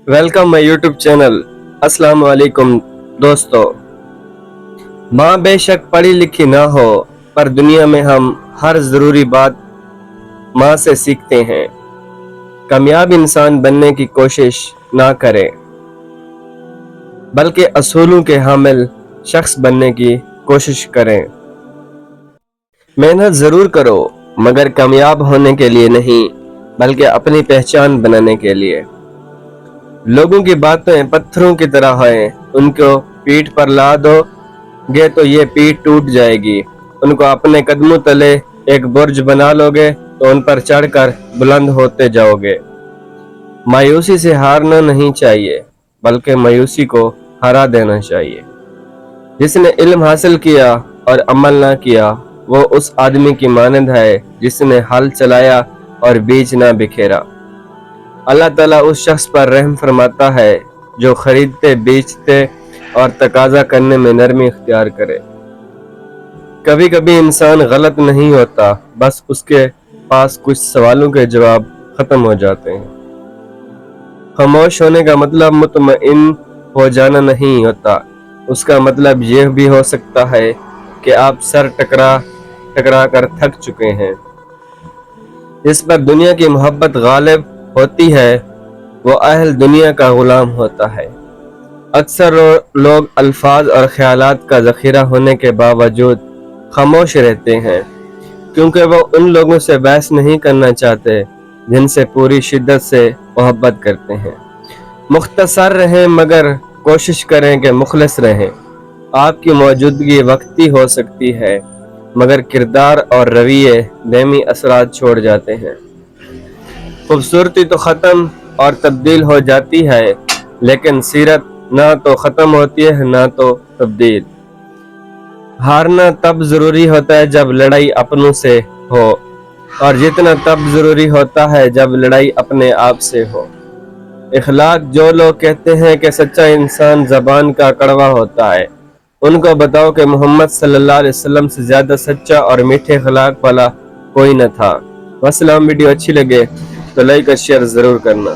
Welcome my YouTube channel. अस्सलाम वालेकुम दोस्तों। माँ बेशक पढ़ी लिखी ना हो, पर दुनिया में हम हर ज़रूरी बात माँ से सीखते हैं। कामयाब इंसान बनने की कोशिश ना करें, बल्कि असूलों के हामिल शख्स बनने की कोशिश करें। मेहनत ज़रूर करो, मगर कामयाब होने के लिए नहीं, बल्कि अपनी पहचान बनाने के लिए। लोगों की बातें पत्थरों की तरह हैं, उनको पीठ पर ला दोगे तो ये पीठ टूट जाएगी। उनको अपने कदमों तले एक बुर्ज बना लोगे तो उन पर चढ़कर बुलंद होते जाओगे। मायूसी से हारना नहीं चाहिए, बल्कि मायूसी को हरा देना चाहिए। जिसने इल्म हासिल किया और अमल ना किया, वो उस आदमी की मानंद है जिसने हल चलाया और बीज ना बिखेरा। अल्लाह ताला उस शख्स पर रहम फरमाता है जो खरीदते बेचते और तकाजा करने में नरमी इख्तियार करे। कभी कभी इंसान गलत नहीं होता, बस उसके पास कुछ सवालों के जवाब खत्म हो जाते हैं। खामोश होने का मतलब मुतमइन हो जाना नहीं होता, उसका मतलब यह भी हो सकता है कि आप सर टकरा कर थक चुके हैं। जिस पर दुनिया की मोहब्बत गालिब होती है, वो अहल दुनिया का गुलाम होता है। अक्सर लोग अल्फाज और ख्यालात का ज़ख़ीरा होने के बावजूद खामोश रहते हैं, क्योंकि वो उन लोगों से बहस नहीं करना चाहते जिनसे पूरी शिद्दत से मोहब्बत करते हैं। मुख्तसर रहें, मगर कोशिश करें कि मुखलिस रहें। आपकी मौजूदगी वक्ती हो सकती है, मगर किरदार और रवैये दायमी असरात छोड़ जाते हैं। खूबसूरती तो ख़त्म और तब्दील हो जाती है, लेकिन सीरत ना तो ख़त्म होती है ना तो तब्दील। हारना तब ज़रूरी होता है जब लड़ाई अपनों से हो, और जीतना तब ज़रूरी होता है जब लड़ाई अपने आप से हो। इखलाक जो लोग कहते हैं कि सच्चा इंसान ज़बान का कड़वा होता है, उनको बताओ कि मोहम्मद सल्लल्लाहु अलैहि वसल्लम से ज़्यादा सच्चा और मीठे अखलाक वाला कोई न था। वस्सलाम। वीडियो अच्छी लगे तो लाइक और शेयर ज़रूर करना।